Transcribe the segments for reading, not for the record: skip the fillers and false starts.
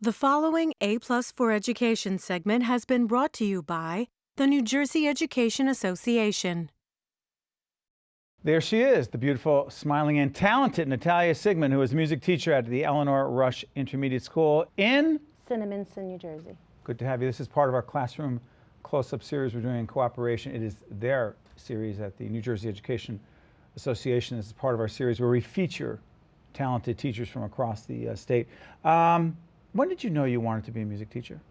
The following A+ for Education segment has been brought to you by the New Jersey Education Association. There she is, the beautiful, smiling, and talented Natalia Sigmund, who is a music teacher at the Eleanor Rush Intermediate School in Cinnaminson, New Jersey. Good to have you. This is part of our classroom close-up series we're doing in cooperation. It is their series at the New Jersey Education Association. This is part of our series where we feature talented teachers from across the state. When did you know you wanted to be a music teacher?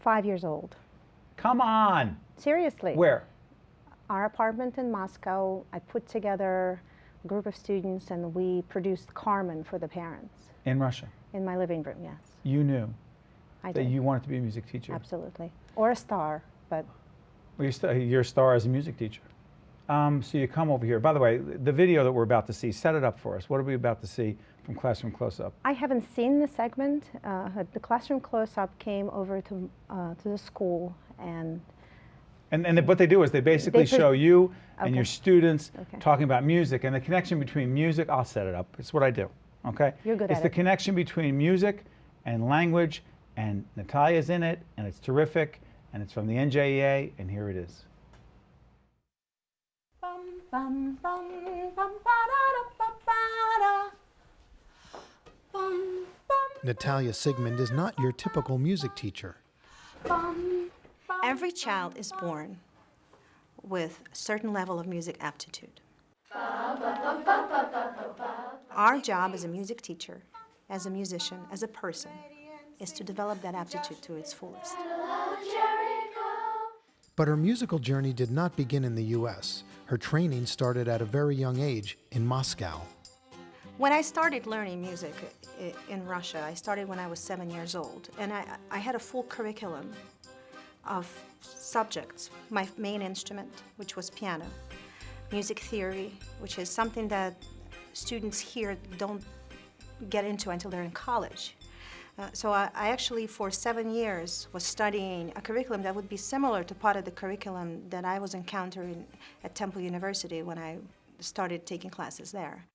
5 years old. Come on! Seriously. Where? Our apartment in Moscow, I put together a group of students and we produced Carmen for the parents. In Russia? In my living room, yes. You knew I that did. you wanted to be a music teacher? Absolutely. Or a star, but... Well, you're a star as a music teacher. So you come over here. By the way, the video that we're about to see, set it up for us. What are we about to see from Classroom Close-Up? I haven't seen the segment. The Classroom Close-Up came over to the school and what they do is they basically show you and your students Okay. talking about music and the connection between music. I'll set it up. It's what I do. Okay? You're good It's at the it. connection between music and language, and Natalia's in it, and it's terrific, and it's from the NJEA, and here it is. Bum, bum, bum, ba-da-da-ba-ba-da. Bum, bum, Natalia Sigmund is not your typical music teacher. bum, bum. Every child is born with a certain level of music aptitude. Our job as a music teacher, as a musician, as a person, is to develop that aptitude to its fullest. But her musical journey did not begin in the U.S. Her training started at a very young age in Moscow. When I started learning music in Russia, I started when I was 7 years old, and I had a full curriculum of subjects. My main instrument, which was piano, music theory, which is something that students here don't get into until they're in college. So I actually, for 7 years, was studying a curriculum that would be similar to part of the curriculum that I was encountering at Temple University when I started taking classes there.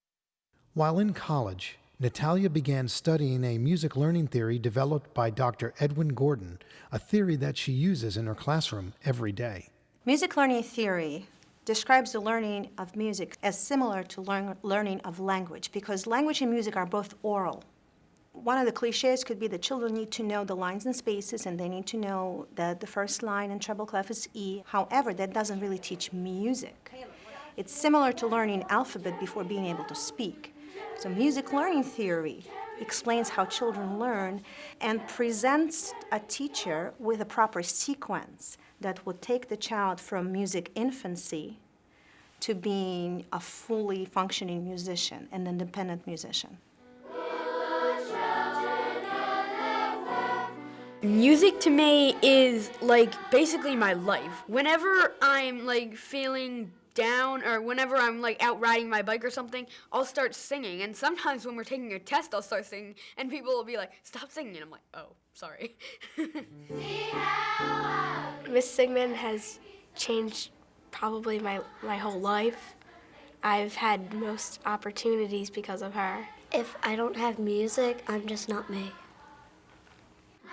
While in college, Natalia began studying a music learning theory developed by Dr. Edwin Gordon, a theory that she uses in her classroom every day. Music learning theory describes the learning of music as similar to learning of language, because language and music are both oral. One of the cliches could be that children need to know the lines and spaces, and they need to know that the first line in treble clef is E. However, that doesn't really teach music. It's similar to learning alphabet before being able to speak. So music learning theory explains how children learn and presents a teacher with a proper sequence that will take the child from music infancy to being a fully functioning musician, an independent musician. Music to me is like basically my life. Whenever I'm like feeling down or whenever I'm like out riding my bike or something, I'll start singing. And sometimes when we're taking a test, I'll start singing and people will be like, "Stop singing." And I'm like, "Oh, sorry." Miss Sigmund has changed probably my whole life. I've had most opportunities because of her. If I don't have music, I'm just not me.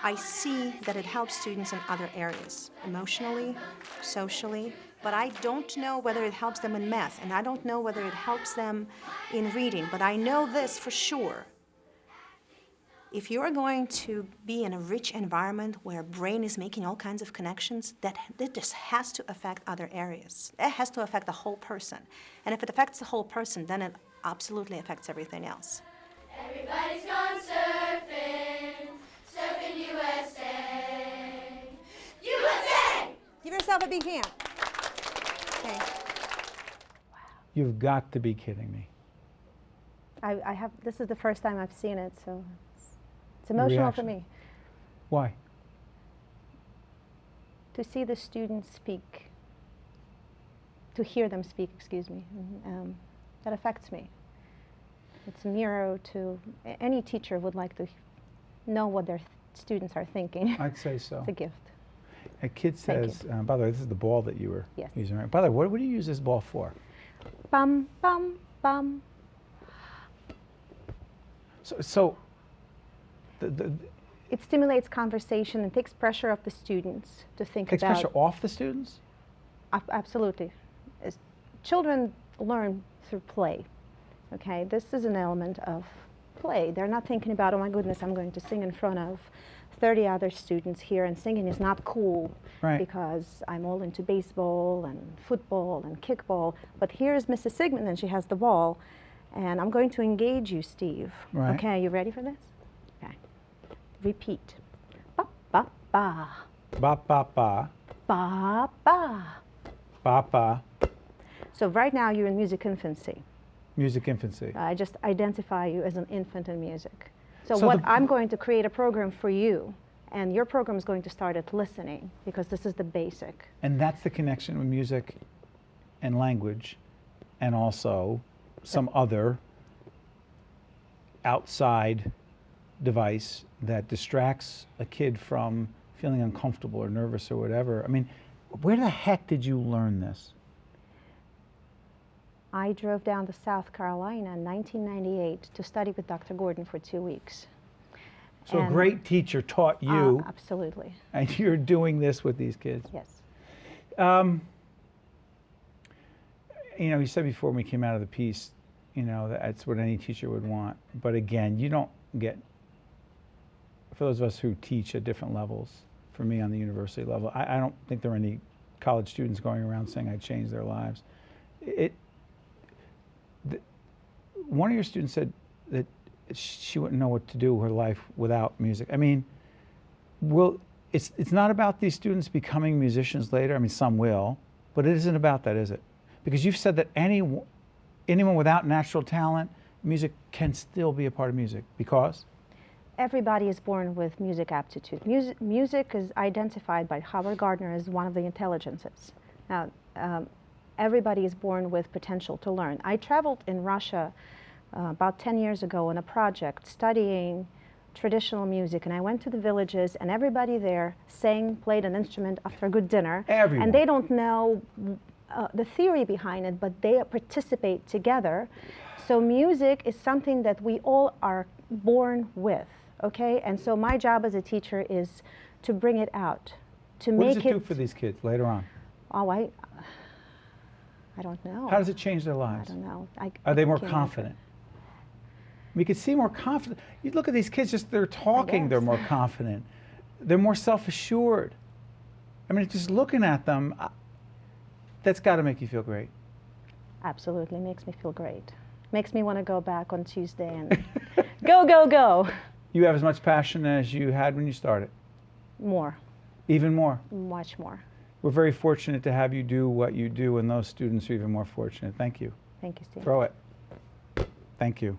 I see that it helps students in other areas, emotionally, socially, but I don't know whether it helps them in math, and I don't know whether it helps them in reading, but I know this for sure. If you're going to be in a rich environment where brain is making all kinds of connections, that just has to affect other areas. It has to affect the whole person. And if it affects the whole person, then it absolutely affects everything else. Everybody's gone surfing, surfing USA. USA! give yourself a big hand. Okay. You've got to be kidding me. I have, this is the first time I've seen it, so it's Your emotional for reaction? me. Why? To see the students speak, to hear them speak, excuse me, that affects me. It's a mirror to, any teacher would like to know what their students are thinking. I'd say so. It's a gift. A kid Thank says, by the way, this is the ball that you were Yes. using, right? By the way, what do you use this ball for? Bum, bum, bum. So It stimulates conversation and takes pressure off the students to think Takes about. pressure off the students? Absolutely. Children learn through play. Okay, this is an element of play. They're not thinking about, oh my goodness, I'm going to sing in front of 30 other students here, and singing is not cool because I'm all into baseball and football and kickball. But here's Mrs. Sigmund, and she has the ball, and I'm going to engage you, Steve. Right. Okay, are you ready for this? Okay. Repeat. Ba ba ba. Ba ba ba. Ba ba. Ba ba. So right now you're in music infancy. Music infancy. I just identify you as an infant in music. So, So I'm going to create a program for you, and your program is going to start at listening, because this is the basic. And that's the connection with music and language, and also some other outside device that distracts a kid from feeling uncomfortable or nervous or whatever. I mean, where the heck did you learn this? I drove down to South Carolina in 1998 to study with Dr. Gordon for 2 weeks. So a great teacher taught you. Absolutely. And you're doing this with these kids. Yes. You know, you said before when we came out of the piece, you know, that's what any teacher would want. But again, you don't get, for those of us who teach at different levels, for me on the university level, I don't think there are any college students going around saying I changed their lives. One of your students said that she wouldn't know what to do with her life without music. I mean, it's not about these students becoming musicians later. I mean, some will, but it isn't about that, is it? Because you've said that anyone without natural talent, music can still be a part of music. Because? Everybody is born with music aptitude. Music is identified by Howard Gardner as one of the intelligences. Now, everybody is born with potential to learn. I traveled in Russia about 10 years ago on a project studying traditional music, and I went to the villages, and everybody there sang, played an instrument after a good dinner. Everyone. And they don't know the theory behind it, but they participate together. So music is something that we all are born with, okay? And so my job as a teacher is to bring it out, to What make does it do for these kids later on? Oh, I don't know. How does it change their lives? I don't know. Are they more can't confident? We could see more confident. You look at these kids, just they're talking, they're more confident. They're more self-assured. I mean, just looking at them, that's got to make you feel great. Absolutely, makes me feel great. Makes me want to go back on Tuesday and go, go, go. You have as much passion as you had when you started? More. Even more? Much more. We're very fortunate to have you do what you do, and those students are even more fortunate. Thank you. Thank you, Steve. Throw it. Thank you.